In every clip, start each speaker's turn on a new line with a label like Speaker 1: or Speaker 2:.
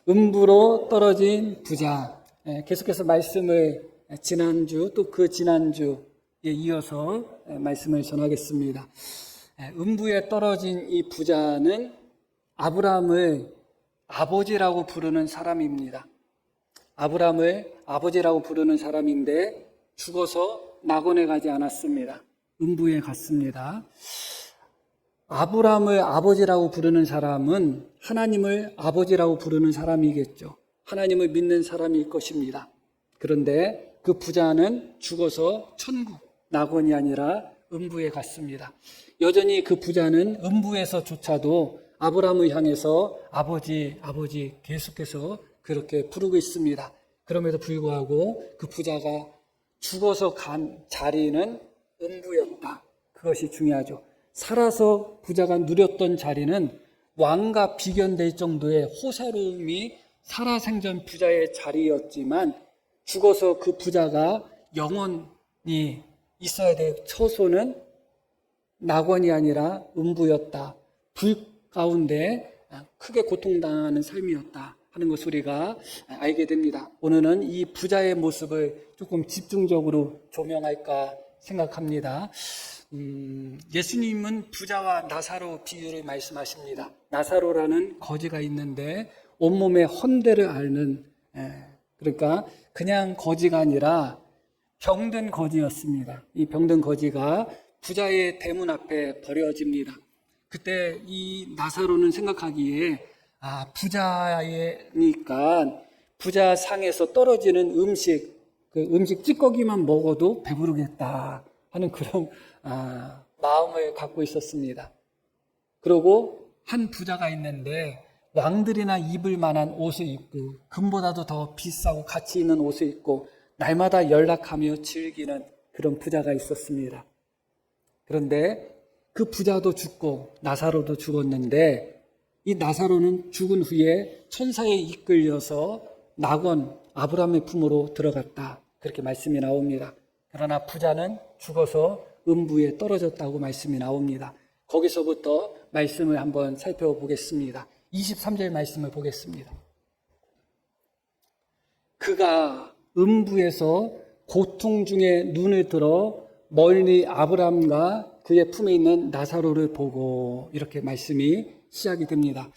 Speaker 1: 음부로 떨어진 부자. 계속해서 말씀을 지난주 또 그 지난주에 이어서 말씀을 전하겠습니다. 음부에 떨어진 이 부자는 아브라함을 아버지라고 부르는 사람입니다. 아브라함을 아버지라고 부르는 사람인데 죽어서 낙원에 가지 않았습니다. 음부에 갔습니다. 아브라함을 아버지라고 부르는 사람은 하나님을 아버지라고 부르는 사람이겠죠. 하나님을 믿는 사람일 것입니다. 그런데 그 부자는 죽어서 천국, 낙원이 아니라 음부에 갔습니다. 여전히 그 부자는 음부에서조차도 아브라함을 향해서 아버지, 아버지 계속해서 그렇게 부르고 있습니다. 그럼에도 불구하고 그 부자가 죽어서 간 자리는 음부였다. 그것이 중요하죠. 살아서 부자가 누렸던 자리는 왕과 비견될 정도의 호사로움이 살아생전 부자의 자리였지만 죽어서 그 부자가 영원히 있어야 될 처소는 낙원이 아니라 음부였다. 불 가운데 크게 고통당하는 삶이었다 하는 것을 우리가 알게 됩니다. 오늘은 이 부자의 모습을 조금 집중적으로 조명할까 생각합니다. 예수님은 부자와 나사로 비유를 말씀하십니다. 나사로라는 거지가 있는데 온몸에 헌대를 앓는, 그러니까 그냥 거지가 아니라 병든 거지였습니다. 이 병든 거지가 부자의 대문 앞에 버려집니다. 그때 이 나사로는 생각하기에 부자니까 부자 상에서 떨어지는 음식, 그 음식 찌꺼기만 먹어도 배부르겠다 하는 그런 마음을 갖고 있었습니다. 그리고 한 부자가 있는데 왕들이나 입을 만한 옷을 입고 금보다도 더 비싸고 가치 있는 옷을 입고 날마다 연락하며 즐기는 그런 부자가 있었습니다. 그런데 그 부자도 죽고 나사로도 죽었는데 이 나사로는 죽은 후에 천사에 이끌려서 낙원 아브라함의 품으로 들어갔다. 그렇게 말씀이 나옵니다. 그러나 부자는 죽어서 음부에 떨어졌다고 말씀이 나옵니다. 거기서부터 말씀을 한번 살펴보겠습니다. 23절 말씀을 보겠습니다. 그가 음부에서 고통 중에 눈을 들어 멀리 아브라함과 그의 품에 있는 나사로를 보고 이렇게 말씀이 시작이 됩니다.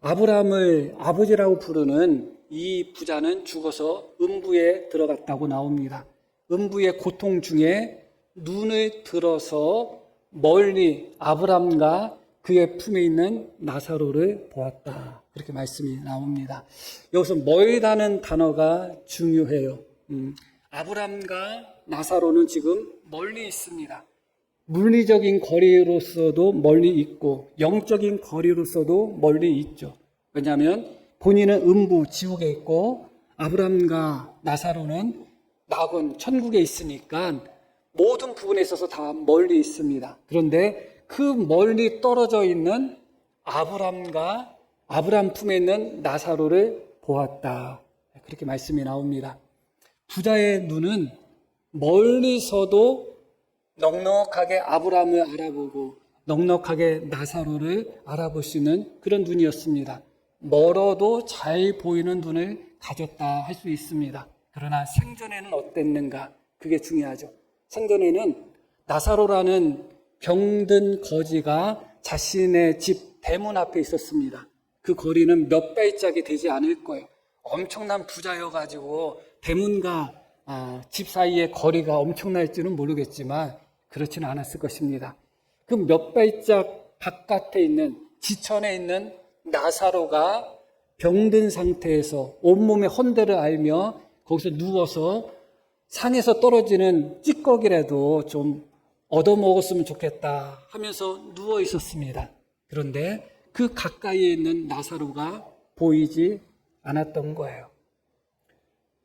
Speaker 1: 아브라함을 아버지라고 부르는 이 부자는 죽어서 음부에 들어갔다고 나옵니다. 음부의 고통 중에 눈을 들어서 멀리 아브라함과 그의 품에 있는 나사로를 보았다. 그렇게 말씀이 나옵니다. 여기서 멀다는 단어가 중요해요. 아브라함과 나사로는 지금 멀리 있습니다. 물리적인 거리로서도 멀리 있고 영적인 거리로서도 멀리 있죠. 왜냐하면 본인은 음부, 지옥에 있고 아브라함과 나사로는 낙원, 천국에 있으니까 모든 부분에 있어서 다 멀리 있습니다. 그런데 그 멀리 떨어져 있는 아브라함과 아브라함 품에 있는 나사로를 보았다. 그렇게 말씀이 나옵니다. 부자의 눈은 멀리서도 넉넉하게 아브라함을 알아보고 넉넉하게 나사로를 알아볼 수 있는 그런 눈이었습니다. 멀어도 잘 보이는 눈을 가졌다 할 수 있습니다. 그러나 생전에는 어땠는가? 그게 중요하죠. 생전에는 나사로라는 병든 거지가 자신의 집 대문 앞에 있었습니다. 그 거리는 몇 발짝이 되지 않을 거예요. 엄청난 부자여가지고 대문과 집 사이의 거리가 엄청날지는 모르겠지만 그렇지는 않았을 것입니다. 그 몇 발짝 바깥에 있는 지천에 있는 나사로가 병든 상태에서 온몸에 헌대를 앓며 거기서 누워서 산에서 떨어지는 찌꺼기라도 좀 얻어먹었으면 좋겠다 하면서 누워 있었습니다. 그런데 그 가까이에 있는 나사로가 보이지 않았던 거예요.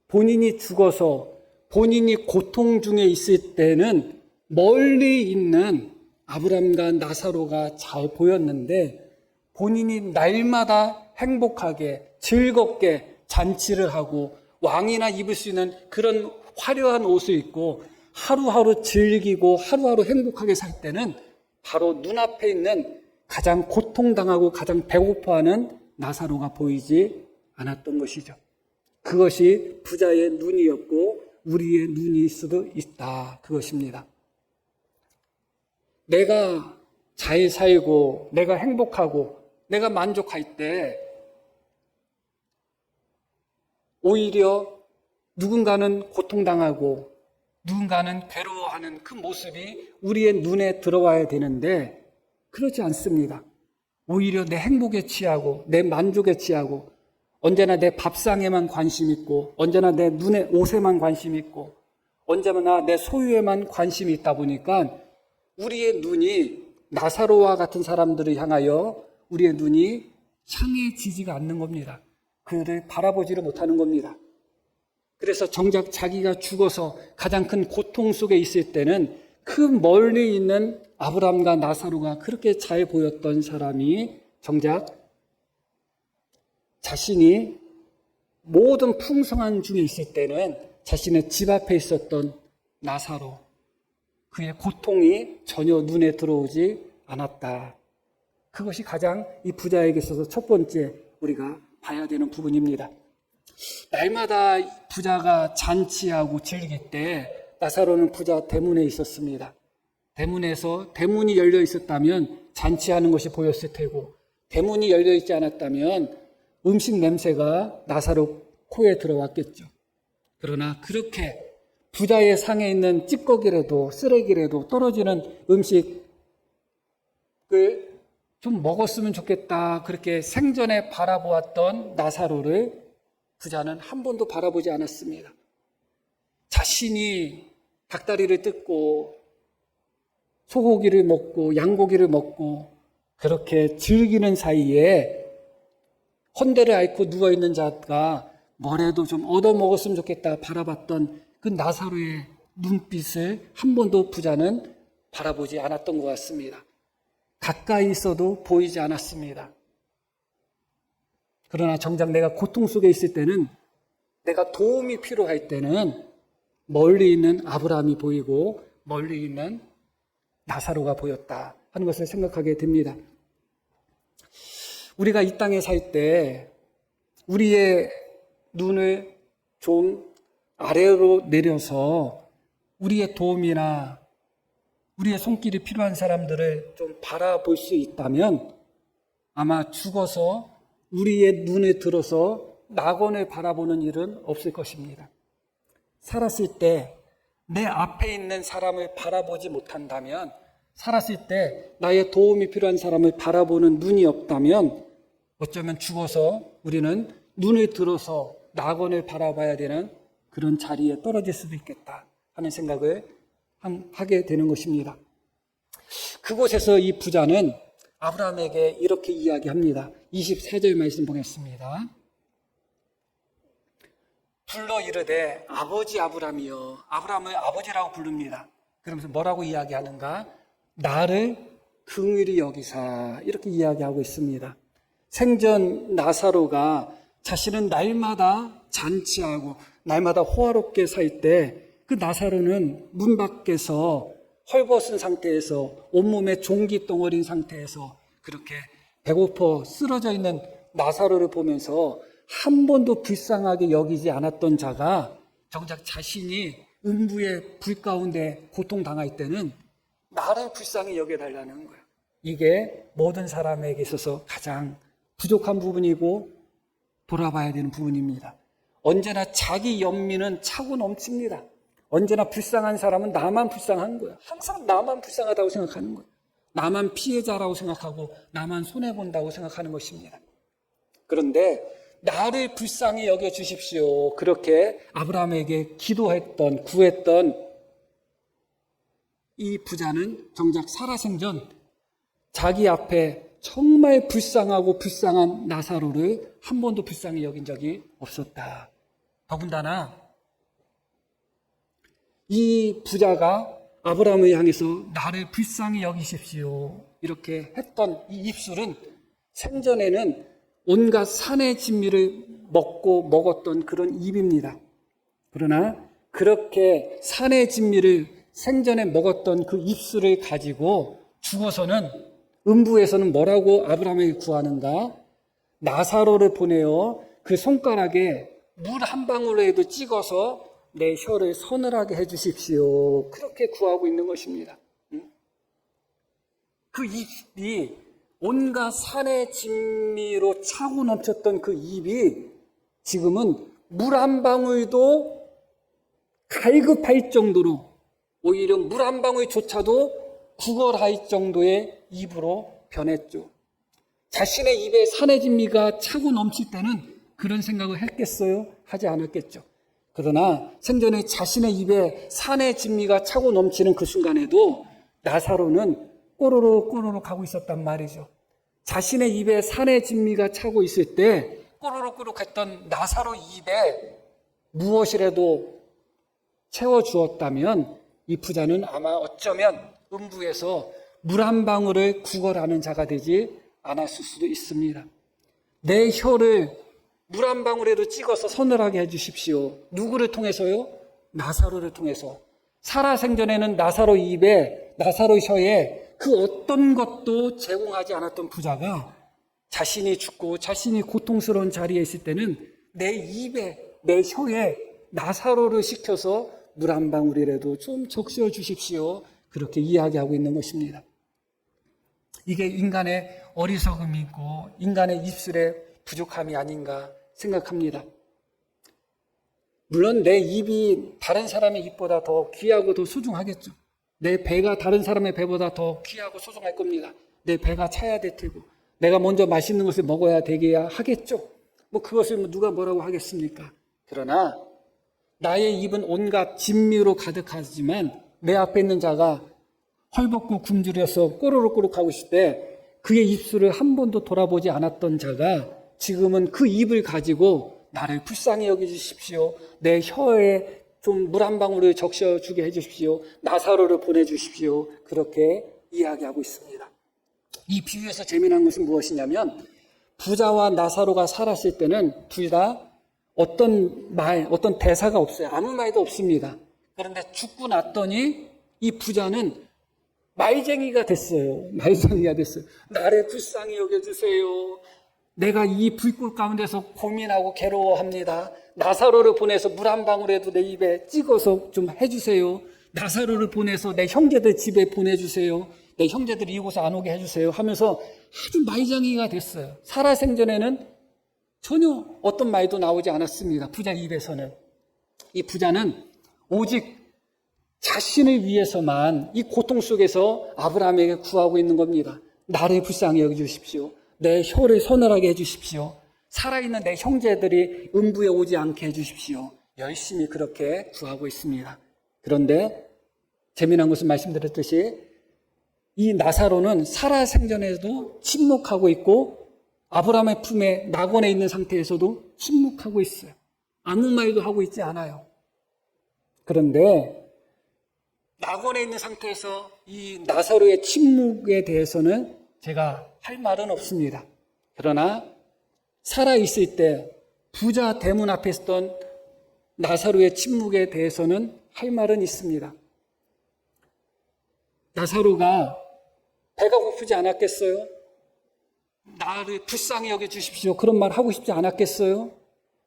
Speaker 1: 본인이 죽어서 본인이 고통 중에 있을 때는 멀리 있는 아브라함과 나사로가 잘 보였는데 본인이 날마다 행복하게 즐겁게 잔치를 하고 왕이나 입을 수 있는 그런 화려한 옷을 입고 하루하루 즐기고 하루하루 행복하게 살 때는 바로 눈앞에 있는 가장 고통당하고 가장 배고파하는 나사로가 보이지 않았던 것이죠. 그것이 부자의 눈이었고 우리의 눈일 수도 있다. 그것입니다. 내가 잘 살고 내가 행복하고 내가 만족할 때 오히려 누군가는 고통당하고 누군가는 괴로워하는 그 모습이 우리의 눈에 들어와야 되는데 그렇지 않습니다. 오히려 내 행복에 취하고 내 만족에 취하고 언제나 내 밥상에만 관심 있고 언제나 내 눈에 옷에만 관심 있고 언제나 내 소유에만 관심이 있다 보니까 우리의 눈이 나사로와 같은 사람들을 향하여 우리의 눈이 향해지지가 않는 겁니다. 그를 바라보지를 못하는 겁니다. 그래서 정작 자기가 죽어서 가장 큰 고통 속에 있을 때는 그 멀리 있는 아브라함과 나사로가 그렇게 잘 보였던 사람이 정작 자신이 모든 풍성한 중에 있을 때는 자신의 집 앞에 있었던 나사로, 그의 고통이 전혀 눈에 들어오지 않았다. 그것이 가장 이 부자에게 있어서 첫 번째 우리가 봐야 되는 부분입니다. 날마다 부자가 잔치하고 즐길 때 나사로는 부자 대문에 있었습니다. 대문이 열려 있었다면 잔치하는 것이 보였을 테고 대문이 열려 있지 않았다면 음식 냄새가 나사로 코에 들어왔겠죠. 그러나 그렇게 부자의 상에 있는 찌꺼기라도 쓰레기라도 떨어지는 음식을 좀 먹었으면 좋겠다 그렇게 생전에 바라보았던 나사로를 부자는 한 번도 바라보지 않았습니다. 자신이 닭다리를 뜯고 소고기를 먹고 양고기를 먹고 그렇게 즐기는 사이에 헌대를 앓고 누워있는 자가 뭐라도 좀 얻어먹었으면 좋겠다 바라봤던 그 나사로의 눈빛을 한 번도 부자는 바라보지 않았던 것 같습니다. 가까이 있어도 보이지 않았습니다. 그러나 정작 내가 고통 속에 있을 때는 내가 도움이 필요할 때는 멀리 있는 아브라함이 보이고 멀리 있는 나사로가 보였다 하는 것을 생각하게 됩니다. 우리가 이 땅에 살 때 우리의 눈을 좀 아래로 내려서 우리의 도움이나 우리의 손길이 필요한 사람들을 좀 바라볼 수 있다면 아마 죽어서 우리의 눈에 들어서 낙원을 바라보는 일은 없을 것입니다. 살았을 때 내 앞에 있는 사람을 바라보지 못한다면, 살았을 때 나의 도움이 필요한 사람을 바라보는 눈이 없다면 어쩌면 죽어서 우리는 눈을 들어서 낙원을 바라봐야 되는 그런 자리에 떨어질 수도 있겠다 하는 생각을 하게 되는 것입니다. 그곳에서 이 부자는 아브라함에게 이렇게 이야기합니다. 24절 말씀 보겠습니다. 불러 이르되 아버지 아브라함이여. 아브라함을 아버지라고 부릅니다. 그러면서 뭐라고 이야기하는가? 나를 긍휼히 여기사, 이렇게 이야기하고 있습니다. 생전 나사로가 자신은 날마다 잔치하고 날마다 호화롭게 살 때 그 나사로는 문 밖에서 헐벗은 상태에서 온몸에 종기 덩어리인 상태에서 그렇게 배고파 쓰러져 있는 나사로를 보면서 한 번도 불쌍하게 여기지 않았던 자가 정작 자신이 음부의 불 가운데 고통당할 때는 나를 불쌍히 여겨달라는 거예요. 이게 모든 사람에게 있어서 가장 부족한 부분이고 돌아봐야 되는 부분입니다. 언제나 자기 연민은 차고 넘칩니다. 언제나 불쌍한 사람은 나만 불쌍한 거예요. 항상 나만 불쌍하다고 생각하는 거예요. 나만 피해자라고 생각하고 나만 손해본다고 생각하는 것입니다. 그런데 나를 불쌍히 여겨주십시오. 그렇게 아브라함에게 기도했던, 구했던 이 부자는 정작 살아생전 자기 앞에 정말 불쌍하고 불쌍한 나사로를 한 번도 불쌍히 여긴 적이 없었다. 더군다나 이 부자가 아브라함을 향해서 나를 불쌍히 여기십시오 이렇게 했던 이 입술은 생전에는 온갖 산의 진미를 먹었던 그런 입입니다. 그러나 그렇게 산의 진미를 생전에 먹었던 그 입술을 가지고 죽어서는 음부에서는 뭐라고 아브라함에게 구하는가? 나사로를 보내어 그 손가락에 물 한 방울에도 찍어서 내 혀를 서늘하게 해주십시오. 그렇게 구하고 있는 것입니다. 그 입이 온갖 산의 진미로 차고 넘쳤던 그 입이 지금은 물 한 방울도 갈급할 정도로, 오히려 물 한 방울조차도 구걸할 정도의 입으로 변했죠. 자신의 입에 산의 진미가 차고 넘칠 때는 그런 생각을 했겠어요? 하지 않았겠죠. 그러나 생전에 자신의 입에 산의 진미가 차고 넘치는 그 순간에도 나사로는 꼬르륵 꼬르륵 하고 있었단 말이죠. 자신의 입에 산의 진미가 차고 있을 때 꼬르륵 꼬르륵 했던 나사로 입에 무엇이라도 채워주었다면 이 부자는 아마 어쩌면 음부에서 물 한 방울을 구걸하는 자가 되지 않았을 수도 있습니다. 내 혀를 물 한 방울에도 찍어서 서늘하게 해주십시오. 누구를 통해서요? 나사로를 통해서. 살아생전에는 나사로 입에, 나사로 혀에 그 어떤 것도 제공하지 않았던 부자가 자신이 죽고 자신이 고통스러운 자리에 있을 때는 내 입에, 내 혀에 나사로를 시켜서 물 한 방울이라도 좀 적셔 주십시오. 그렇게 이야기하고 있는 것입니다. 이게 인간의 어리석음이고 인간의 입술의 부족함이 아닌가 생각합니다. 물론 내 입이 다른 사람의 입보다 더 귀하고 더 소중하겠죠. 내 배가 다른 사람의 배보다 더 귀하고 소중할 겁니다. 내 배가 차야 될 테고 내가 먼저 맛있는 것을 먹어야 되게야 하겠죠. 그것을 누가 뭐라고 하겠습니까? 그러나 나의 입은 온갖 진미로 가득하지만 내 앞에 있는 자가 헐벗고 굶주려서 꼬르륵꼬르륵 하고 있을 때 그의 입술을 한 번도 돌아보지 않았던 자가 지금은 그 입을 가지고 나를 불쌍히 여겨주십시오. 내 혀에 좀 물 한 방울을 적셔주게 해주십시오. 나사로를 보내주십시오. 그렇게 이야기하고 있습니다. 이 비유에서 재미난 것은 무엇이냐면 부자와 나사로가 살았을 때는 둘 다 어떤 대사가 없어요. 아무 말도 없습니다. 그런데 죽고 났더니 이 부자는 말쟁이가 됐어요. 말쟁이가 됐어요. 나를 불쌍히 여겨주세요. 내가 이 불꽃 가운데서 고민하고 괴로워합니다. 나사로를 보내서 물 한 방울에도 내 입에 찍어서 좀 해주세요. 나사로를 보내서 내 형제들 집에 보내주세요. 내 형제들이 이곳에 안 오게 해주세요. 하면서 아주 말쟁이가 됐어요. 살아생전에는 전혀 어떤 말도 나오지 않았습니다. 부자 입에서는. 이 부자는 오직 자신을 위해서만 이 고통 속에서 아브라함에게 구하고 있는 겁니다. 나를 불쌍히 여겨주십시오. 내 혀를 서늘하게 해주십시오. 살아있는 내 형제들이 음부에 오지 않게 해주십시오. 열심히 그렇게 구하고 있습니다. 그런데 재미난 것은 말씀드렸듯이 이 나사로는 살아생전에도 침묵하고 있고 아브라함의 품에 낙원에 있는 상태에서도 침묵하고 있어요. 아무 말도 하고 있지 않아요. 그런데 낙원에 있는 상태에서 이 나사로의 침묵에 대해서는 제가 할 말은 없습니다. 그러나 살아있을 때 부자 대문 앞에 있었던 나사로의 침묵에 대해서는 할 말은 있습니다. 나사로가 배가 고프지 않았겠어요? 나를 불쌍히 여겨주십시오. 그런 말 하고 싶지 않았겠어요?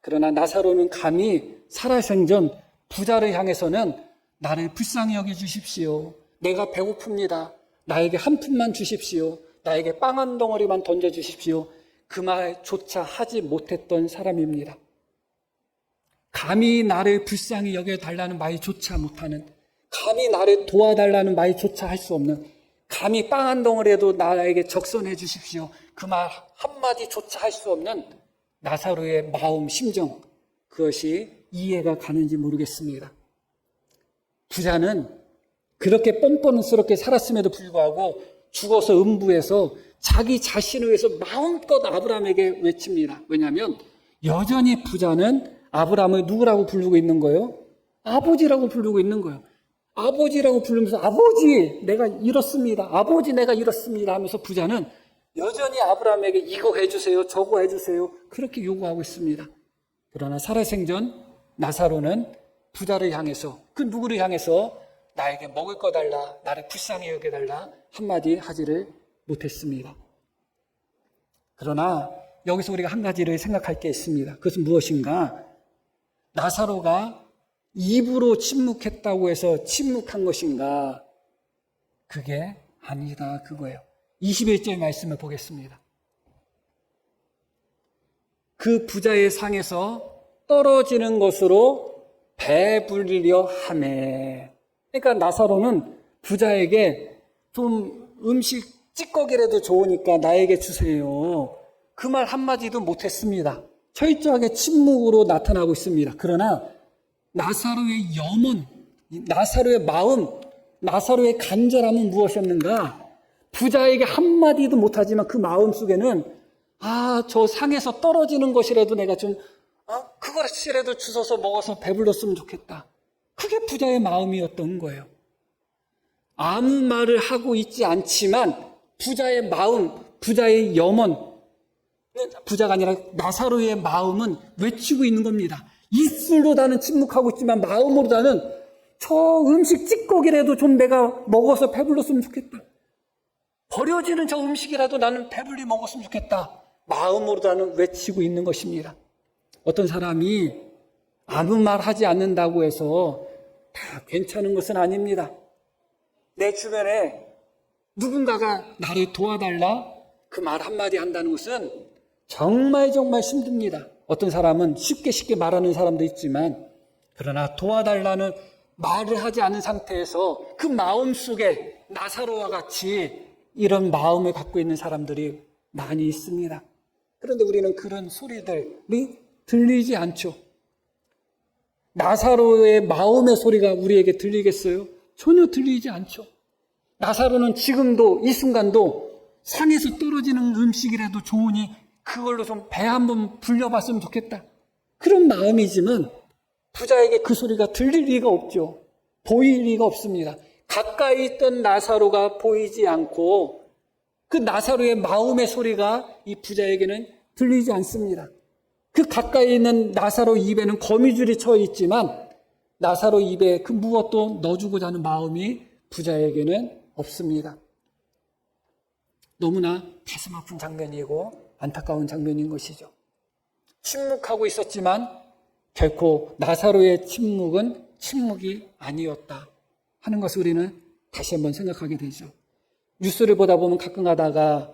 Speaker 1: 그러나 나사로는 감히 살아생전 부자를 향해서는 나를 불쌍히 여겨주십시오. 내가 배고픕니다. 나에게 한 푼만 주십시오. 나에게 빵 한 덩어리만 던져주십시오. 그 말조차 하지 못했던 사람입니다. 감히 나를 불쌍히 여겨달라는 말조차 못하는, 감히 나를 도와달라는 말조차 할 수 없는, 감히 빵 한 덩어리라도 나에게 적선해 주십시오. 그 말 한마디조차 할 수 없는 나사로의 마음, 심정, 그것이 이해가 가는지 모르겠습니다. 부자는 그렇게 뻔뻔스럽게 살았음에도 불구하고 죽어서 음부에서 자기 자신을 위해서 마음껏 아브라함에게 외칩니다. 왜냐하면 여전히 부자는 아브라함을 누구라고 부르고 있는 거예요? 아버지라고 부르고 있는 거예요. 아버지라고 부르면서 아버지 내가 이렇습니다. 아버지 내가 이렇습니다 하면서 부자는 여전히 아브라함에게 이거 해주세요. 저거 해주세요. 그렇게 요구하고 있습니다. 그러나 살아생전 나사로는 부자를 향해서, 그 누구를 향해서 나에게 먹을 거 달라, 나를 불쌍히 여겨달라 한마디 하지를 못했습니다. 그러나 여기서 우리가 한 가지를 생각할 게 있습니다. 그것은 무엇인가? 나사로가 입으로 침묵했다고 해서 침묵한 것인가? 그게 아니다 그거예요. 21절 말씀을 보겠습니다. 그 부자의 상에서 떨어지는 것으로 배불리려 하매. 그러니까 나사로는 부자에게 좀 음식 찌꺼기라도 좋으니까 나에게 주세요. 그 말 한마디도 못했습니다. 철저하게 침묵으로 나타나고 있습니다. 그러나 나사로의 염원, 나사로의 마음, 나사로의 간절함은 무엇이었는가? 부자에게 한마디도 못하지만 그 마음 속에는 저 상에서 떨어지는 것이라도 내가 좀 그것이라도 주워서 먹어서 배불렀으면 좋겠다. 그게 부자의 마음이었던 거예요. 아무 말을 하고 있지 않지만 부자의 마음, 부자의 염원, 부자가 아니라 나사로의 마음은 외치고 있는 겁니다. 입술로 나는 침묵하고 있지만 마음으로 나는 저 음식 찌꺼기라도 좀 내가 먹어서 배불렀으면 좋겠다. 버려지는 저 음식이라도 나는 배불리 먹었으면 좋겠다. 마음으로 나는 외치고 있는 것입니다. 어떤 사람이 아무 말 하지 않는다고 해서 다 괜찮은 것은 아닙니다. 내 주변에 누군가가 나를 도와달라 그 말 한마디 한다는 것은 정말 힘듭니다. 어떤 사람은 쉽게 말하는 사람도 있지만 그러나 도와달라는 말을 하지 않은 상태에서 그 마음 속에 나사로와 같이 이런 마음을 갖고 있는 사람들이 많이 있습니다. 그런데 우리는 그런 소리들이 들리지 않죠. 나사로의 마음의 소리가 우리에게 들리겠어요? 전혀 들리지 않죠. 나사로는 지금도 이 순간도 상에서 떨어지는 음식이라도 좋으니 그걸로 좀 배 한번 불려봤으면 좋겠다. 그런 마음이지만 부자에게 그 소리가 들릴 리가 없죠. 보일 리가 없습니다. 가까이 있던 나사로가 보이지 않고 그 나사로의 마음의 소리가 이 부자에게는 들리지 않습니다. 그 가까이 있는 나사로 입에는 거미줄이 쳐 있지만 나사로 입에 그 무엇도 넣어주고자 하는 마음이 부자에게는 없습니다. 너무나 가슴 아픈 장면이고 안타까운 장면인 것이죠. 침묵하고 있었지만 결코 나사로의 침묵은 침묵이 아니었다 하는 것을 우리는 다시 한번 생각하게 되죠. 뉴스를 보다 보면 가끔 가다가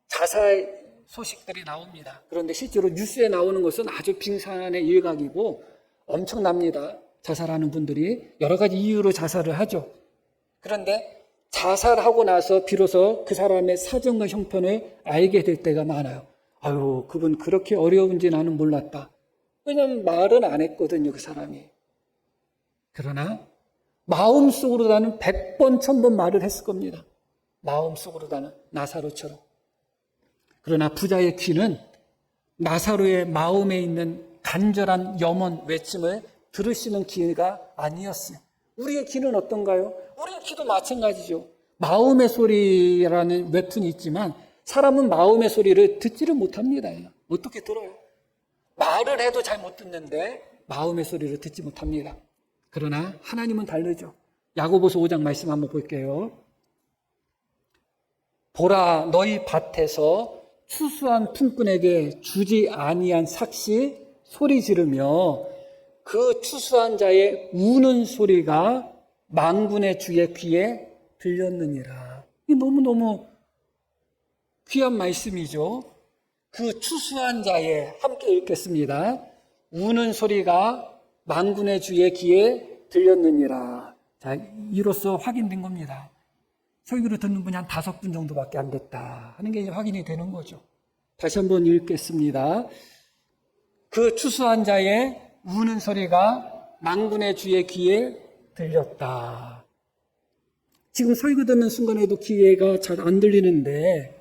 Speaker 1: 자살 소식들이 나옵니다. 그런데 실제로 뉴스에 나오는 것은 아주 빙산의 일각이고 엄청납니다. 자살하는 분들이 여러 가지 이유로 자살을 하죠. 그런데 자살하고 나서 비로소 그 사람의 사정과 형편을 알게 될 때가 많아요. 그분 그렇게 어려운지 나는 몰랐다. 왜냐하면 말은 안 했거든요, 그 사람이. 그러나 마음속으로 나는 100번, 1000번 말을 했을 겁니다. 마음속으로 나는 나사로처럼. 그러나 부자의 귀는 나사로의 마음에 있는 간절한 염원 외침을 들으시는 귀가 아니었어요. 우리의 귀는 어떤가요? 우리의 귀도 마찬가지죠. 마음의 소리라는 웹툰이 있지만 사람은 마음의 소리를 듣지를 못합니다. 어떻게 들어요? 말을 해도 잘 못 듣는데 마음의 소리를 듣지 못합니다. 그러나 하나님은 다르죠. 야고보서 5장 말씀 한번 볼게요. 보라, 너희 밭에서 추수한 품꾼에게 주지 아니한 삭시 소리 지르며 그 추수한 자의 우는 소리가 만군의 주의 귀에 들렸느니라. 이 너무너무 귀한 말씀이죠. 그 추수한 자의, 함께 읽겠습니다. 우는 소리가 만군의 주의 귀에 들렸느니라. 자, 이로써 확인된 겁니다. 설교를 듣는 분이 한 5분 정도밖에 안 됐다 하는 게 이제 확인이 되는 거죠. 다시 한번 읽겠습니다. 그 추수한 자의 우는 소리가 만군의 주의 귀에 들렸다. 지금 설교 듣는 순간에도 귀가 잘 안 들리는데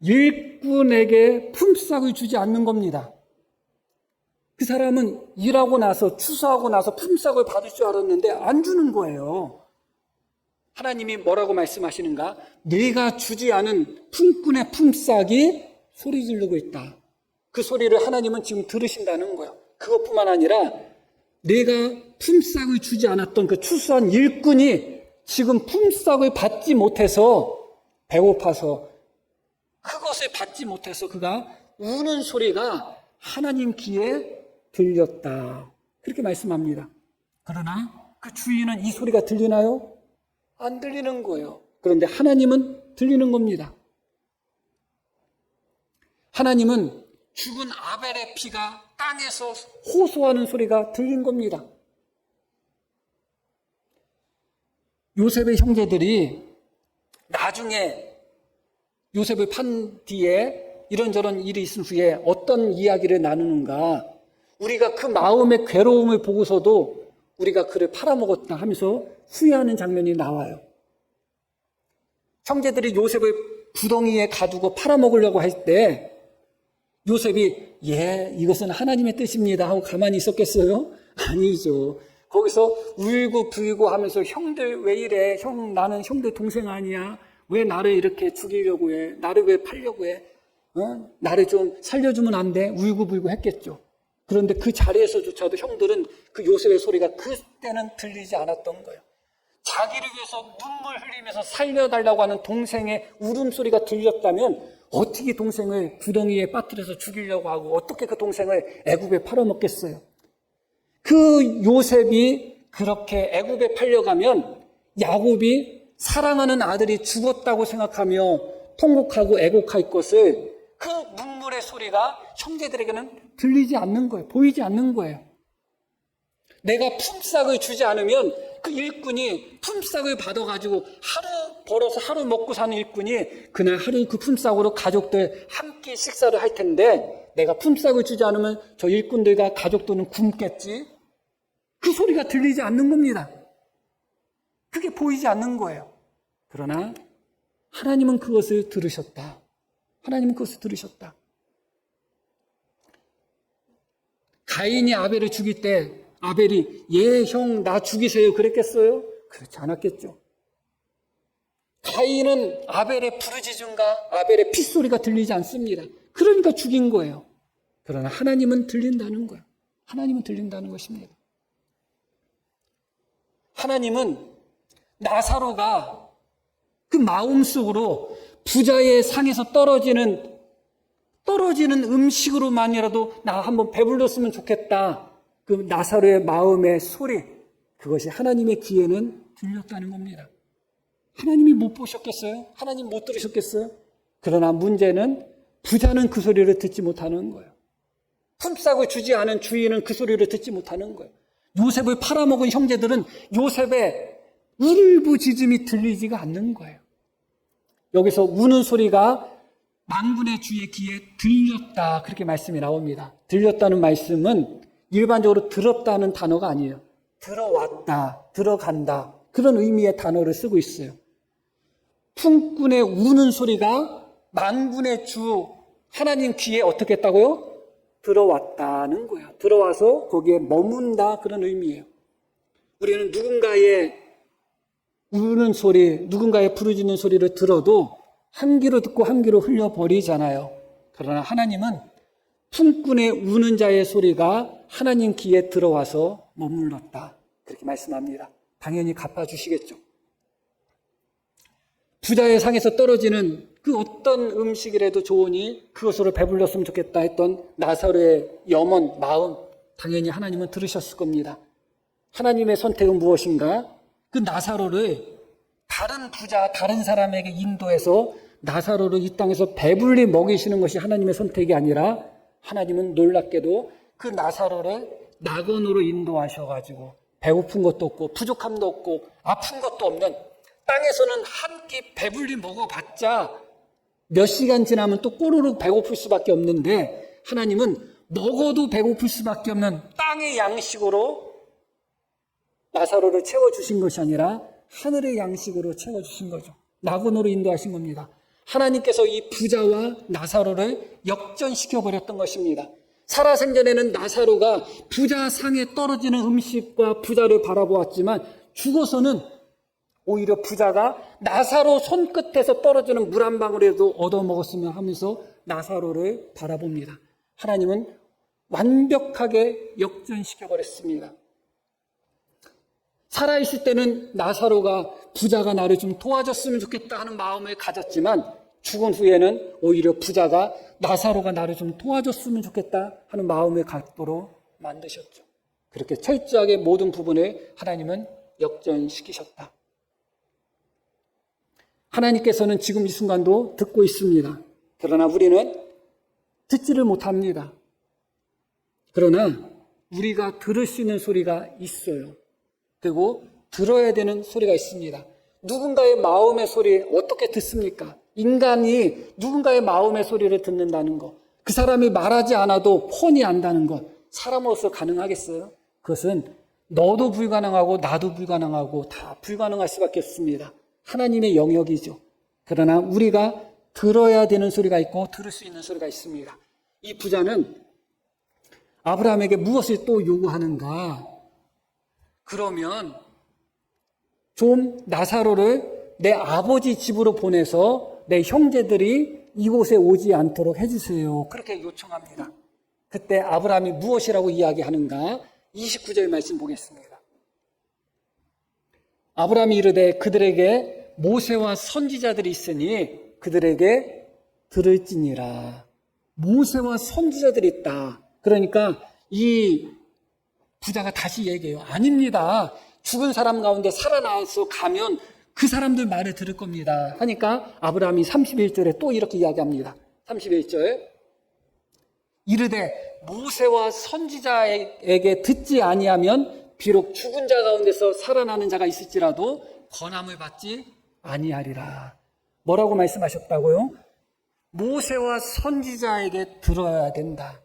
Speaker 1: 일꾼에게 품삯을 주지 않는 겁니다. 그 사람은 일하고 나서 추수하고 나서 품삯을 받을 줄 알았는데 안 주는 거예요. 하나님이 뭐라고 말씀하시는가? 내가 주지 않은 품꾼의 품삯이 소리 지르고 있다. 그 소리를 하나님은 지금 들으신다는 거예요. 그것뿐만 아니라 내가 품삯을 주지 않았던 그 추수한 일꾼이 지금 품삯을 받지 못해서 배고파서 그것을 받지 못해서 그가 우는 소리가 하나님 귀에 들렸다. 그렇게 말씀합니다. 그러나 그 주인은 이 소리가 들리나요? 안 들리는 거예요. 그런데 하나님은 들리는 겁니다. 하나님은 죽은 아벨의 피가 땅에서 호소하는 소리가 들린 겁니다. 요셉의 형제들이 나중에 요셉을 판 뒤에 이런저런 일이 있은 후에 어떤 이야기를 나누는가, 우리가 그 마음의 괴로움을 보고서도 우리가 그를 팔아먹었다 하면서 후회하는 장면이 나와요. 형제들이 요셉을 구덩이에 가두고 팔아먹으려고 할 때 요셉이 이것은 하나님의 뜻입니다 하고 가만히 있었겠어요? 아니죠. 거기서 울고 불고 하면서 형들 왜 이래? 나는 형들 동생 아니야? 왜 나를 이렇게 죽이려고 해? 나를 왜 팔려고 해? 나를 좀 살려주면 안 돼? 울고 불고 했겠죠. 그런데 그 자리에서조차도 형들은 그 요셉의 소리가 그때는 들리지 않았던 거예요. 자기를 위해서 눈물 흘리면서 살려달라고 하는 동생의 울음소리가 들렸다면 어떻게 동생을 구덩이에 빠뜨려서 죽이려고 하고 어떻게 그 동생을 애굽에 팔아먹겠어요. 그 요셉이 그렇게 애굽에 팔려가면 야곱이 사랑하는 아들이 죽었다고 생각하며 통곡하고 애곡할 것을 그 눈물의 소리가 형제들에게는 들리지 않는 거예요. 보이지 않는 거예요. 내가 품삯을 주지 않으면 그 일꾼이 품삯을 받아가지고 하루 벌어서 하루 먹고 사는 일꾼이 그날 하루 그 품삯으로 가족들 함께 식사를 할 텐데 내가 품삯을 주지 않으면 저 일꾼들과 가족들은 굶겠지. 그 소리가 들리지 않는 겁니다. 그게 보이지 않는 거예요. 그러나 하나님은 그것을 들으셨다. 하나님은 그것을 들으셨다. 가인이 아벨을 죽일 때 아벨이 형 나 죽이세요 그랬겠어요? 그렇지 않았겠죠. 가인은 아벨의 부르짖음과 아벨의 핏소리가 들리지 않습니다. 그러니까 죽인 거예요. 그러나 하나님은 들린다는 거예요. 하나님은 들린다는 것입니다. 하나님은 나사로가 그 마음속으로 부자의 상에서 떨어지는 음식으로만이라도 나 한번 배불렀으면 좋겠다. 그 나사로의 마음의 소리, 그것이 하나님의 귀에는 들렸다는 겁니다. 하나님이 못 보셨겠어요? 하나님 못 들으셨겠어요? 그러나 문제는 부자는 그 소리를 듣지 못하는 거예요. 품삯을 주지 않은 주인은 그 소리를 듣지 못하는 거예요. 요셉을 팔아먹은 형제들은 요셉의 울부짖음이 들리지가 않는 거예요. 여기서 우는 소리가 만군의 주의 귀에 들렸다, 그렇게 말씀이 나옵니다. 들렸다는 말씀은 일반적으로 들었다는 단어가 아니에요. 들어왔다, 들어간다, 그런 의미의 단어를 쓰고 있어요. 품꾼의 우는 소리가 만군의 주 하나님 귀에 어떻게 했다고요? 들어왔다는 거예요. 들어와서 거기에 머문다, 그런 의미예요. 우리는 누군가의 우는 소리, 누군가의 부르짖는 소리를 들어도 한 귀로 듣고 한 귀로 흘려버리잖아요. 그러나 하나님은 품꾼의 우는 자의 소리가 하나님 귀에 들어와서 머물렀다, 그렇게 말씀합니다. 당연히 갚아주시겠죠. 부자의 상에서 떨어지는 그 어떤 음식이라도 좋으니 그것으로 배불렀으면 좋겠다 했던 나사로의 염원, 마음, 당연히 하나님은 들으셨을 겁니다. 하나님의 선택은 무엇인가? 그 나사로를 다른 부자, 다른 사람에게 인도해서 나사로를 이 땅에서 배불리 먹이시는 것이 하나님의 선택이 아니라 하나님은 놀랍게도 그 나사로를 낙원으로 인도하셔가지고 배고픈 것도 없고 부족함도 없고 아픈 것도 없는 땅에서는 한 끼 배불리 먹어봤자 몇 시간 지나면 또 꼬르륵 배고플 수밖에 없는데 하나님은 먹어도 배고플 수밖에 없는 땅의 양식으로 나사로를 채워주신 것이 아니라 하늘의 양식으로 채워주신 거죠. 낙원으로 인도하신 겁니다. 하나님께서 이 부자와 나사로를 역전시켜버렸던 것입니다. 살아생전에는 나사로가 부자 상에 떨어지는 음식과 부자를 바라보았지만 죽어서는 오히려 부자가 나사로 손끝에서 떨어지는 물 한 방울에도 얻어먹었으면 하면서 나사로를 바라봅니다. 하나님은 완벽하게 역전시켜버렸습니다. 살아있을 때는 나사로가 부자가 나를 좀 도와줬으면 좋겠다 하는 마음을 가졌지만 죽은 후에는 오히려 부자가 나사로가 나를 좀 도와줬으면 좋겠다 하는 마음을 갖도록 만드셨죠. 그렇게 철저하게 모든 부분을 하나님은 역전시키셨다. 하나님께서는 지금 이 순간도 듣고 있습니다. 그러나 우리는 듣지를 못합니다. 그러나 우리가 들을 수 있는 소리가 있어요. 그리고 들어야 되는 소리가 있습니다. 누군가의 마음의 소리 어떻게 듣습니까? 인간이 누군가의 마음의 소리를 듣는다는 것, 그 사람이 말하지 않아도 폰이 안다는 것, 사람으로서 가능하겠어요? 그것은 너도 불가능하고 나도 불가능하고 다 불가능할 수밖에 없습니다. 하나님의 영역이죠. 그러나 우리가 들어야 되는 소리가 있고 들을 수 있는 소리가 있습니다. 이 부자는 아브라함에게 무엇을 또 요구하는가? 그러면 좀 나사로를 내 아버지 집으로 보내서 내 형제들이 이곳에 오지 않도록 해주세요. 그렇게 요청합니다. 그때 아브라함이 무엇이라고 이야기하는가? 29절 말씀 보겠습니다. 아브라함이 이르되 그들에게 모세와 선지자들이 있으니 그들에게 들을지니라. 모세와 선지자들이 있다. 그러니까 이 부자가 다시 얘기해요. 아닙니다. 죽은 사람 가운데 살아나서 가면 그 사람들 말을 들을 겁니다. 하니까 아브라함이 31절에 또 이렇게 이야기합니다. 31절. 이르되 모세와 선지자에게 듣지 아니하면 비록 죽은 자 가운데서 살아나는 자가 있을지라도 권함을 받지 아니하리라. 뭐라고 말씀하셨다고요? 모세와 선지자에게 들어야 된다.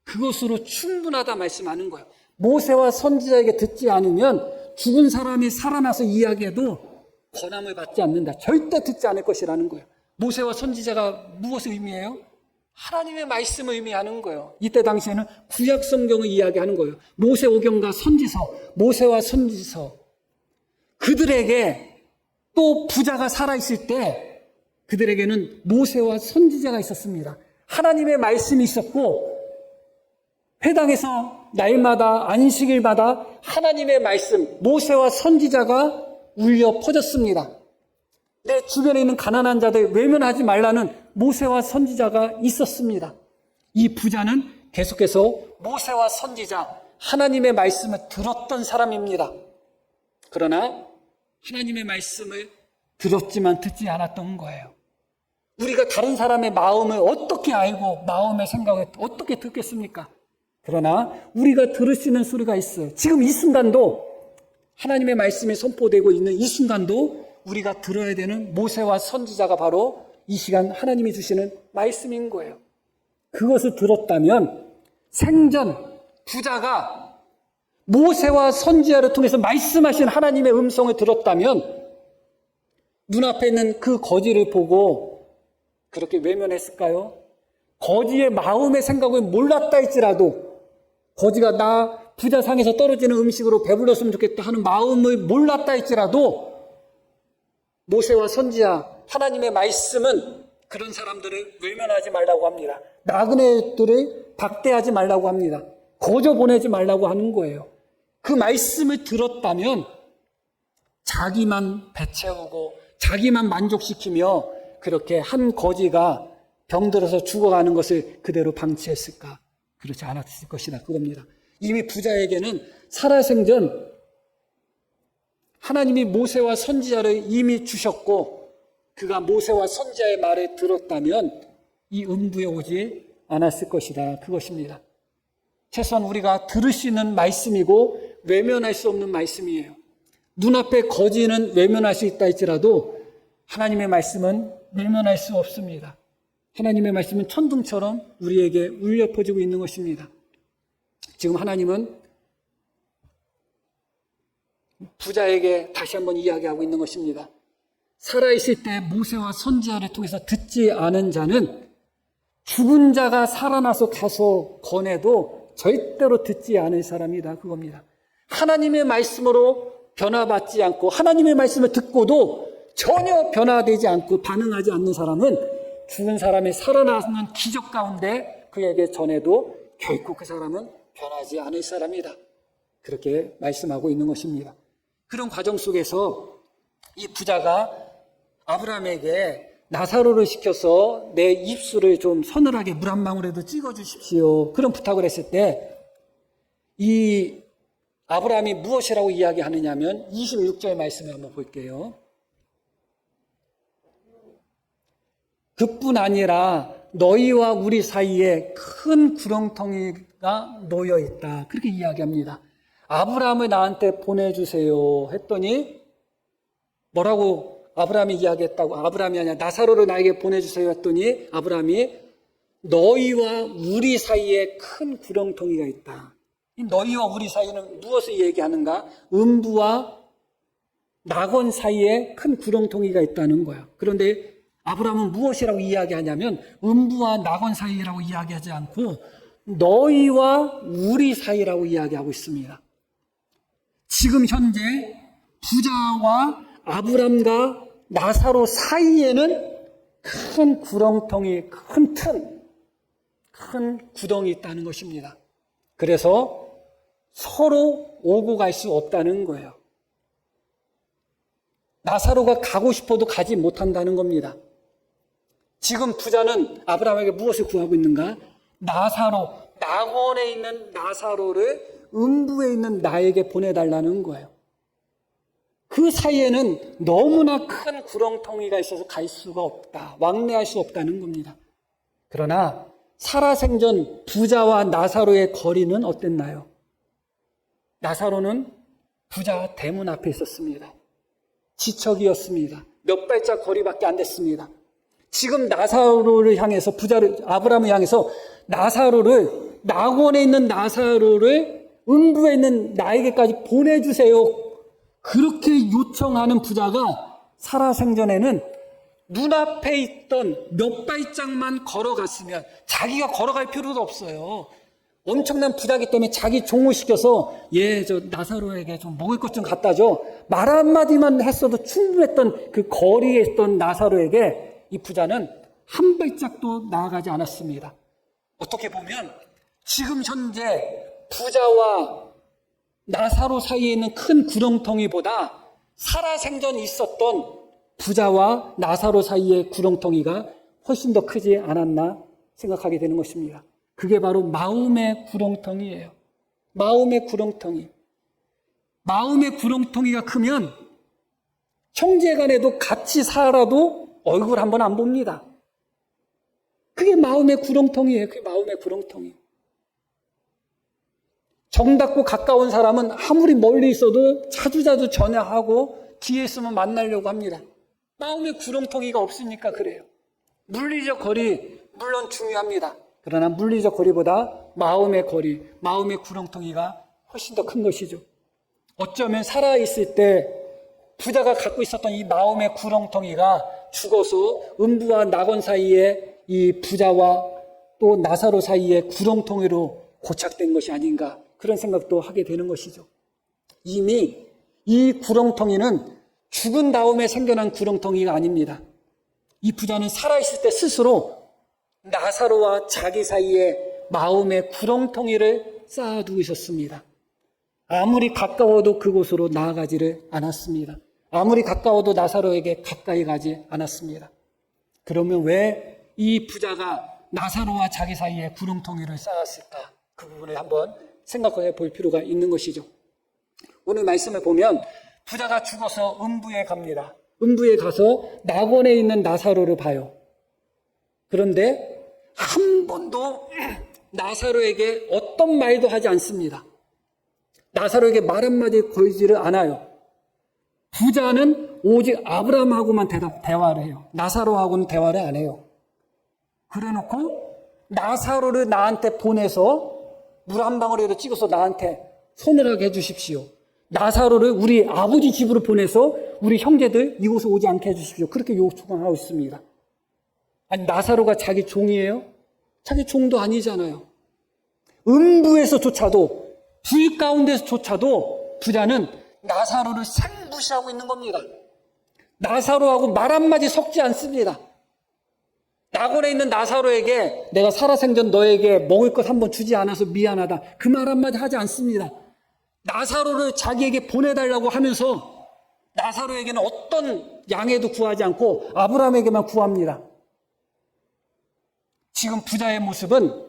Speaker 1: 그것으로 충분하다 말씀하는 거예요. 모세와 선지자에게 듣지 않으면 죽은 사람이 살아나서 이야기해도 권함을 받지 않는다. 절대 듣지 않을 것이라는 거예요. 모세와 선지자가 무엇을 의미해요? 하나님의 말씀을 의미하는 거예요. 이때 당시에는 구약 성경을 이야기하는 거예요. 모세오경과 선지서, 모세와 선지서. 그들에게 또 부자가 살아있을 때 그들에게는 모세와 선지자가 있었습니다. 하나님의 말씀이 있었고 회당에서 날마다 안식일마다 하나님의 말씀, 모세와 선지자가 울려 퍼졌습니다. 내 주변에 있는 가난한 자들 외면하지 말라는 모세와 선지자가 있었습니다. 이 부자는 계속해서 모세와 선지자, 하나님의 말씀을 들었던 사람입니다. 그러나 하나님의 말씀을 들었지만 듣지 않았던 거예요. 우리가 다른 사람의 마음을 어떻게 알고 마음의 생각을 어떻게 듣겠습니까? 그러나 우리가 들을 수 있는 소리가 있어요. 지금 이 순간도 하나님의 말씀이 선포되고 있는 이 순간도 우리가 들어야 되는 모세와 선지자가 바로 이 시간 하나님이 주시는 말씀인 거예요. 그것을 들었다면 생전 부자가 모세와 선지자를 통해서 말씀하신 하나님의 음성을 들었다면 눈앞에 있는 그 거지를 보고 그렇게 외면했을까요? 거지의 마음의 생각을 몰랐다 할지라도 거지가 나 부자 상에서 떨어지는 음식으로 배불렀으면 좋겠다 하는 마음을 몰랐다 할지라도 모세와 선지자 하나님의 말씀은 그런 사람들을 외면하지 말라고 합니다. 나그네들을 박대하지 말라고 합니다. 거저 보내지 말라고 하는 거예요. 그 말씀을 들었다면 자기만 배채우고 자기만 만족시키며 그렇게 한 거지가 병들어서 죽어가는 것을 그대로 방치했을까? 그렇지 않았을 것이다. 그겁니다. 이미 부자에게는 살아생전 하나님이 모세와 선지자를 이미 주셨고 그가 모세와 선지자의 말을 들었다면 이 음부에 오지 않았을 것이다. 그것입니다. 최소한 우리가 들을 수 있는 말씀이고 외면할 수 없는 말씀이에요. 눈앞에 거지는 외면할 수 있다 할지라도 하나님의 말씀은 외면할 수 없습니다. 하나님의 말씀은 천둥처럼 우리에게 울려 퍼지고 있는 것입니다. 지금 하나님은 부자에게 다시 한번 이야기하고 있는 것입니다. 살아있을 때 모세와 선지자를 통해서 듣지 않은 자는 죽은 자가 살아나서 가서 권해도 절대로 듣지 않을 사람이다. 그겁니다. 하나님의 말씀으로 변화받지 않고 하나님의 말씀을 듣고도 전혀 변화되지 않고 반응하지 않는 사람은 죽은 사람이 살아나는 기적 가운데 그에게 전해도 결코 그 사람은 변하지 않을 사람이다. 그렇게 말씀하고 있는 것입니다. 그런 과정 속에서 이 부자가 아브라함에게 나사로를 시켜서 내 입술을 좀 서늘하게 물 한 방울에도 찍어 주십시오. 그런 부탁을 했을 때 이 아브라함이 무엇이라고 이야기하느냐면 26절 말씀을 한번 볼게요. 그뿐 아니라 너희와 우리 사이에 큰 구렁텅이가 놓여 있다. 그렇게 이야기합니다. 아브라함을 나한테 보내주세요 했더니 뭐라고 아브라함이 이야기했다고? 아브라함이 아니라 나사로를 나에게 보내주세요 했더니 아브라함이 너희와 우리 사이에 큰 구렁텅이가 있다. 이 너희와 우리 사이는 무엇을 얘기하는가? 음부와 낙원 사이에 큰 구렁텅이가 있다는 거야. 그런데 아브라함은 무엇이라고 이야기하냐면 음부와 낙원 사이라고 이야기하지 않고 너희와 우리 사이라고 이야기하고 있습니다. 지금 현재 부자와 아브람과 나사로 사이에는 큰 구렁텅이, 큰 구덩이 있다는 것입니다. 그래서 서로 오고 갈 수 없다는 거예요. 나사로가 가고 싶어도 가지 못한다는 겁니다. 지금 부자는 아브라함에게 무엇을 구하고 있는가? 나사로, 낙원에 있는 나사로를 음부에 있는 나에게 보내달라는 거예요. 그 사이에는 너무나 큰 구렁텅이가 있어서 갈 수가 없다. 왕래할 수 없다는 겁니다. 그러나 살아생전 부자와 나사로의 거리는 어땠나요? 나사로는 부자 대문 앞에 있었습니다. 지척이었습니다. 몇 발짝 거리밖에 안 됐습니다. 지금 나사로를 향해서 아브라함을 향해서 나사로를 낙원에 있는 나사로를 음부에 있는 나에게까지 보내주세요. 그렇게 요청하는 부자가 살아생전에는 눈앞에 있던 몇 발짝만 걸어갔으면 자기가 걸어갈 필요도 없어요. 엄청난 부자기 때문에 자기 종을 시켜서 저 나사로에게 좀 먹을 것 좀 갖다 줘. 말 한마디만 했어도 충분했던 그 거리에 있던 나사로에게 이 부자는 한 발짝도 나아가지 않았습니다. 어떻게 보면 지금 현재 부자와 나사로 사이에 있는 큰 구렁텅이보다 살아생전 있었던 부자와 나사로 사이의 구렁텅이가 훨씬 더 크지 않았나 생각하게 되는 것입니다. 그게 바로 마음의 구렁텅이에요. 마음의 구렁텅이. 마음의 구렁텅이가 크면 형제간에도 같이 살아도 얼굴 한번 안 봅니다. 그게 마음의 구렁텅이에요. 그게 마음의 구렁텅이. 정답고 가까운 사람은 아무리 멀리 있어도 자주자주 전화하고 기회 있으면 만나려고 합니다. 마음의 구렁텅이가 없으니까 그래요. 물리적 거리 물론 중요합니다. 그러나 물리적 거리보다 마음의 거리, 마음의 구렁텅이가 훨씬 더 큰 것이죠. 어쩌면 살아있을 때 부자가 갖고 있었던 이 마음의 구렁텅이가 죽어서 음부와 낙원 사이에 이 부자와 또 나사로 사이의 구렁텅이로 고착된 것이 아닌가 그런 생각도 하게 되는 것이죠. 이미 이 구렁텅이는 죽은 다음에 생겨난 구렁텅이가 아닙니다. 이 부자는 살아있을 때 스스로 나사로와 자기 사이에 마음의 구렁텅이를 쌓아두고 있었습니다. 아무리 가까워도 그곳으로 나아가지를 않았습니다. 아무리 가까워도 나사로에게 가까이 가지 않았습니다. 그러면 왜 이 부자가 나사로와 자기 사이에 구렁텅이를 쌓았을까? 그 부분을 한번 생각해 볼 필요가 있는 것이죠. 오늘 말씀을 보면 부자가 죽어서 음부에 갑니다. 음부에 가서 낙원에 있는 나사로를 봐요. 그런데 한 번도 나사로에게 어떤 말도 하지 않습니다. 나사로에게 말 한마디 걸지를 않아요. 부자는 오직 아브라함하고만 대화를 해요. 나사로하고는 대화를 안 해요. 그래놓고 나사로를 나한테 보내서 물 한 방울이라도 찍어서 나한테 서늘하게 해주십시오. 나사로를 우리 아버지 집으로 보내서 우리 형제들 이곳에 오지 않게 해주십시오. 그렇게 요청하고 있습니다. 아니 나사로가 자기 종이에요? 자기 종도 아니잖아요. 음부에서조차도 불 가운데서조차도 부자는 나사로를 생무시하고 있는 겁니다. 나사로하고 말 한마디 섞지 않습니다. 낙원에 있는 나사로에게 내가 살아생전 너에게 먹을 것 한번 주지 않아서 미안하다. 그 말 한마디 하지 않습니다. 나사로를 자기에게 보내달라고 하면서 나사로에게는 어떤 양해도 구하지 않고 아브라함에게만 구합니다. 지금 부자의 모습은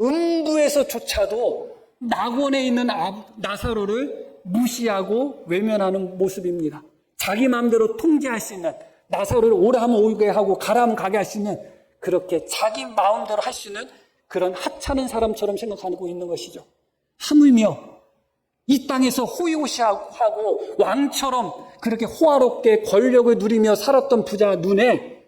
Speaker 1: 음부에서조차도 낙원에 있는 나사로를 무시하고 외면하는 모습입니다. 자기 마음대로 통제할 수 있는, 나사로를 오라 하면 오게 하고 가라 하면 가게 할 수 있는, 그렇게 자기 마음대로 할 수 있는 그런 하찮은 사람처럼 생각하고 있는 것이죠. 하물며 이 땅에서 호의호시하고 왕처럼 그렇게 호화롭게 권력을 누리며 살았던 부자 눈에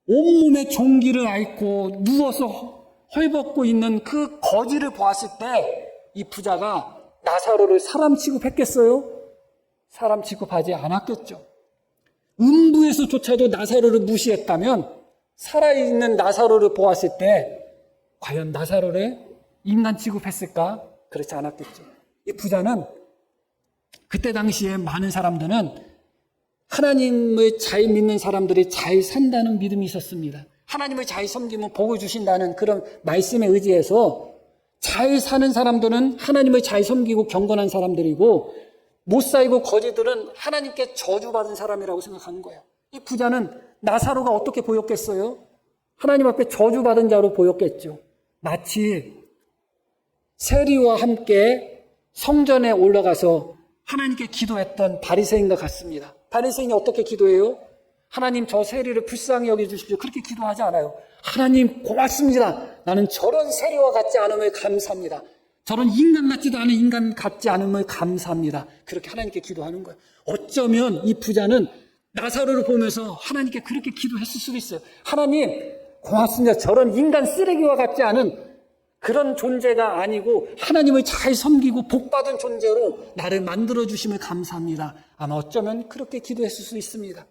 Speaker 1: 온몸에 종기를 앓고 누워서 헐벗고 있는 그 거지를 보았을 때 이 부자가 나사로를 사람 취급했겠어요? 사람 취급하지 않았겠죠. 음부에서조차도 나사로를 무시했다면 살아있는 나사로를 보았을 때 과연 나사로를 인간 취급했을까? 그렇지 않았겠죠. 이 부자는 그때 당시에 많은 사람들은 하나님을 잘 믿는 사람들이 잘 산다는 믿음이 있었습니다. 하나님을 잘 섬기면 복을 주신다는 그런 말씀에 의지해서 잘 사는 사람들은 하나님을 잘 섬기고 경건한 사람들이고, 못 살고 거지들은 하나님께 저주받은 사람이라고 생각하는 거예요. 이 부자는 나사로가 어떻게 보였겠어요? 하나님 앞에 저주받은 자로 보였겠죠. 마치 세리와 함께 성전에 올라가서 하나님께 기도했던 바리새인과 같습니다. 바리새인이 어떻게 기도해요? 하나님, 저 세리를 불쌍히 여겨주십시오. 그렇게 기도하지 않아요. 하나님 고맙습니다. 나는 저런 세리와 같지 않음을 감사합니다. 저런 인간 같지도 않은 인간 같지 않음을 감사합니다. 그렇게 하나님께 기도하는 거예요. 어쩌면 이 부자는 나사로를 보면서 하나님께 그렇게 기도했을 수도 있어요. 하나님 고맙습니다. 저런 인간 쓰레기와 같지 않은 그런 존재가 아니고 하나님을 잘 섬기고 복받은 존재로 나를 만들어주심을 감사합니다. 아마 어쩌면 그렇게 기도했을 수 있습니다.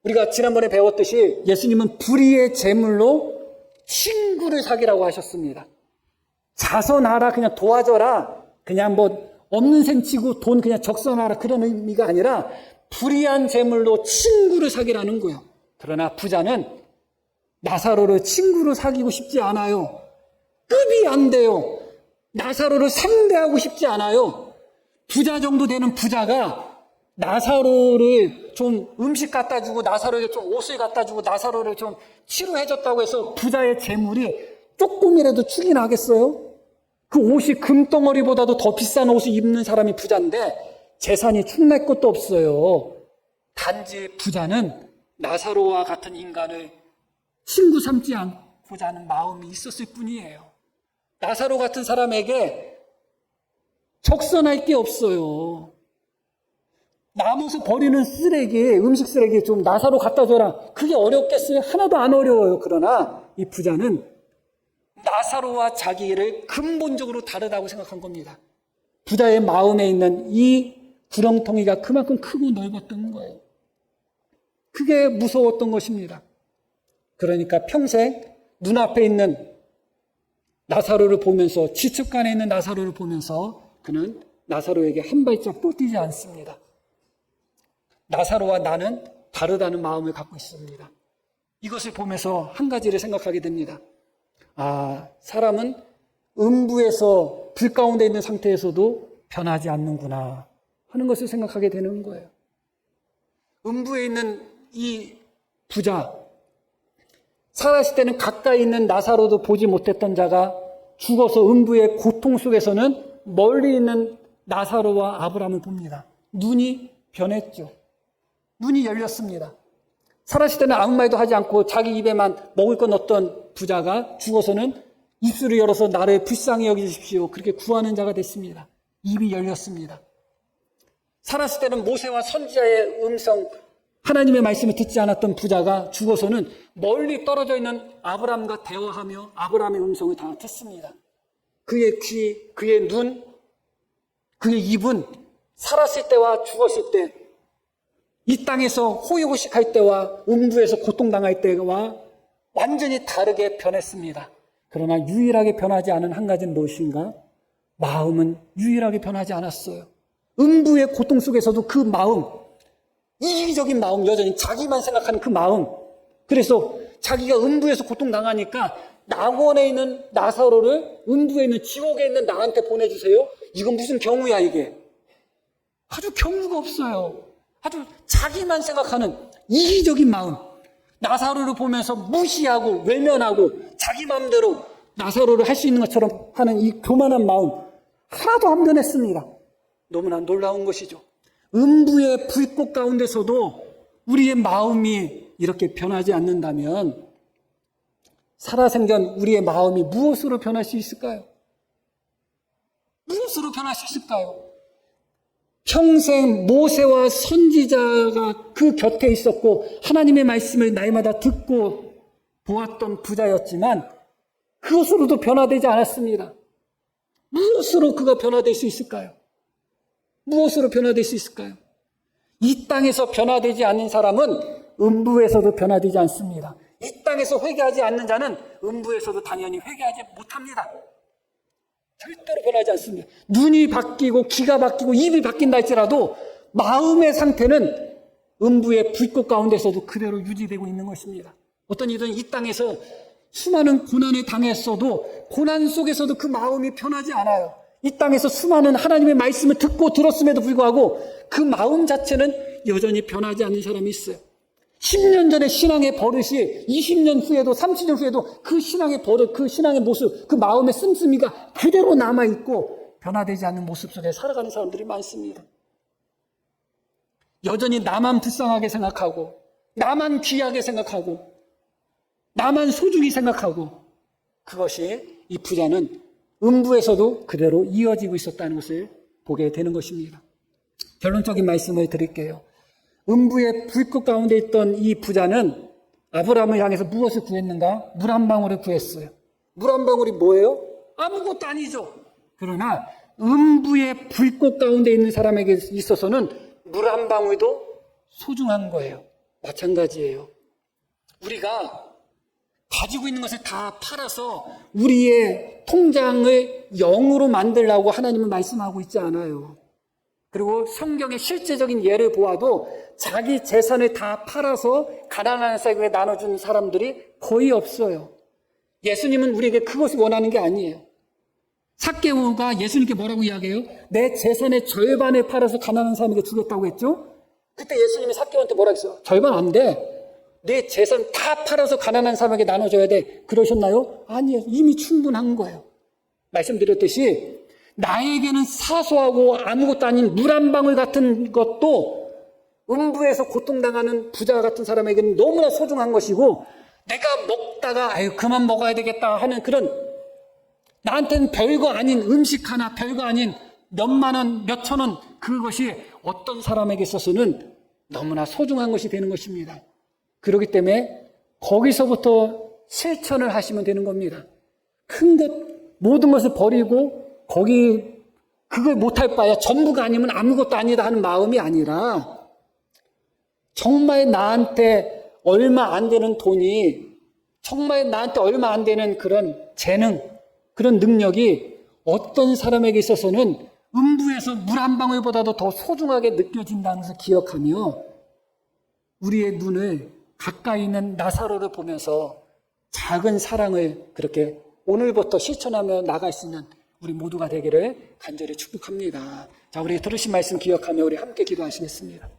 Speaker 1: 우리가 지난번에 배웠듯이 예수님은 불의의 제물로 친구를 사귀라고 하셨습니다. 자선하라, 그냥 도와줘라, 그냥 뭐 없는 셈 치고 돈 그냥 적선하라, 그런 의미가 아니라 불의한 제물로 친구를 사귀라는 거예요. 그러나 부자는 나사로를 친구로 사귀고 싶지 않아요. 급이 안 돼요. 나사로를 상대하고 싶지 않아요. 부자 정도 되는 부자가 나사로를 좀 음식 갖다 주고 나사로에게 좀 옷을 갖다 주고 나사로를 좀 치료해줬다고 해서 부자의 재물이 조금이라도 축이 나겠어요? 그 옷이 금덩어리보다도 더 비싼 옷을 입는 사람이 부자인데 재산이 축날 것도 없어요. 단지 부자는 나사로와 같은 인간을 친구 삼지 않고자 하는 마음이 있었을 뿐이에요. 나사로 같은 사람에게 적선할 게 없어요. 남아서 버리는 쓰레기, 음식 쓰레기 좀 나사로 갖다 줘라. 그게 어렵겠어요? 하나도 안 어려워요. 그러나 이 부자는 나사로와 자기를 근본적으로 다르다고 생각한 겁니다. 부자의 마음에 있는 이 구렁텅이가 그만큼 크고 넓었던 거예요. 그게 무서웠던 것입니다. 그러니까 평생 눈앞에 있는 나사로를 보면서, 지척간에 있는 나사로를 보면서 그는 나사로에게 한 발짝도 뛰지 않습니다. 나사로와 나는 다르다는 마음을 갖고 있습니다. 이것을 보면서 한 가지를 생각하게 됩니다. 아, 사람은 음부에서 불 가운데 있는 상태에서도 변하지 않는구나 하는 것을 생각하게 되는 거예요. 음부에 있는 이 부자, 살았을 때는 가까이 있는 나사로도 보지 못했던 자가 죽어서 음부의 고통 속에서는 멀리 있는 나사로와 아브라함을 봅니다. 눈이 변했죠. 눈이 열렸습니다. 살았을 때는 아무 말도 하지 않고 자기 입에만 먹을 것 넣었던 부자가 죽어서는 입술을 열어서 나를 불쌍히 여기십시오, 그렇게 구하는 자가 됐습니다. 입이 열렸습니다. 살았을 때는 모세와 선지자의 음성, 하나님의 말씀을 듣지 않았던 부자가 죽어서는 멀리 떨어져 있는 아브라함과 대화하며 아브라함의 음성을 다 듣습니다. 그의 귀, 그의 눈, 그의 입은 살았을 때와 죽었을 때, 이 땅에서 호의호식할 때와 음부에서 고통당할 때와 완전히 다르게 변했습니다. 그러나 유일하게 변하지 않은 한 가지는 무엇인가? 마음은 유일하게 변하지 않았어요. 음부의 고통 속에서도 그 마음, 이기적인 마음, 여전히 자기만 생각하는 그 마음, 그래서 자기가 음부에서 고통당하니까 낙원에 있는 나사로를 음부에 있는 지옥에 있는 나한테 보내주세요. 이건 무슨 경우야 이게. 아주 경우가 없어요. 아주 자기만 생각하는 이기적인 마음. 나사로를 보면서 무시하고 외면하고 자기 마음대로 나사로를 할 수 있는 것처럼 하는 이 교만한 마음 하나도 안 변했습니다. 너무나 놀라운 것이죠. 음부의 불꽃 가운데서도 우리의 마음이 이렇게 변하지 않는다면 살아생전 우리의 마음이 무엇으로 변할 수 있을까요? 무엇으로 변할 수 있을까요? 평생 모세와 선지자가 그 곁에 있었고 하나님의 말씀을 날마다 듣고 보았던 부자였지만 그것으로도 변화되지 않았습니다. 무엇으로 그가 변화될 수 있을까요? 무엇으로 변화될 수 있을까요? 이 땅에서 변화되지 않는 사람은 음부에서도 변화되지 않습니다. 이 땅에서 회개하지 않는 자는 음부에서도 당연히 회개하지 못합니다. 절대로 변하지 않습니다. 눈이 바뀌고 귀가 바뀌고 입이 바뀐다 할지라도 마음의 상태는 음부의 불꽃 가운데서도 그대로 유지되고 있는 것입니다. 어떤 이들은 이 땅에서 수많은 고난에 당했어도 고난 속에서도 그 마음이 변하지 않아요. 이 땅에서 수많은 하나님의 말씀을 듣고 들었음에도 불구하고 그 마음 자체는 여전히 변하지 않는 사람이 있어요. 10년 전에 신앙의 버릇이 20년 후에도 30년 후에도 그 신앙의 버릇, 그 신앙의 모습, 그 마음의 씀씀이가 그대로 남아있고 변화되지 않는 모습 속에 살아가는 사람들이 많습니다. 여전히 나만 불쌍하게 생각하고 나만 귀하게 생각하고 나만 소중히 생각하고 그것이 이 부자는 음부에서도 그대로 이어지고 있었다는 것을 보게 되는 것입니다. 결론적인 말씀을 드릴게요. 음부의 불꽃 가운데 있던 이 부자는 아브라함을 향해서 무엇을 구했는가? 물 한 방울을 구했어요. 물 한 방울이 뭐예요? 아무것도 아니죠. 그러나 음부의 불꽃 가운데 있는 사람에게 있어서는 물 한 방울도 소중한 거예요. 마찬가지예요. 우리가 가지고 있는 것을 다 팔아서 우리의 통장을 0으로 만들라고 하나님은 말씀하고 있지 않아요. 그리고 성경의 실제적인 예를 보아도 자기 재산을 다 팔아서 가난한 사람에게 나눠준 사람들이 거의 없어요. 예수님은 우리에게 그것을 원하는 게 아니에요. 삭개오가 예수님께 뭐라고 이야기해요? 내 재산의 절반을 팔아서 가난한 사람에게 주겠다고 했죠? 그때 예수님이 삭개오한테 뭐라고 했어요? 절반 안 돼. 내 재산 다 팔아서 가난한 사람에게 나눠줘야 돼. 그러셨나요? 아니에요. 이미 충분한 거예요. 말씀드렸듯이 나에게는 사소하고 아무것도 아닌 물 한 방울 같은 것도 음부에서 고통당하는 부자 같은 사람에게는 너무나 소중한 것이고 내가 먹다가 아유 그만 먹어야 되겠다 하는 그런 나한테는 별거 아닌 음식 하나 별거 아닌 몇만 원, 몇천 원 그것이 어떤 사람에게 있어서는 너무나 소중한 것이 되는 것입니다. 그렇기 때문에 거기서부터 실천을 하시면 되는 겁니다. 큰 것, 모든 것을 버리고 거기 그걸 못할 바야 전부가 아니면 아무것도 아니다 하는 마음이 아니라 정말 나한테 얼마 안 되는 돈이 정말 나한테 얼마 안 되는 그런 재능, 그런 능력이 어떤 사람에게 있어서는 음부에서 물 한 방울보다도 더 소중하게 느껴진다는 것을 기억하며 우리의 눈을 가까이 있는 나사로를 보면서 작은 사랑을 그렇게 오늘부터 실천하며 나갈 수 있는 우리 모두가 되기를 간절히 축복합니다. 자, 우리 들으신 말씀 기억하며 우리 함께 기도하시겠습니다.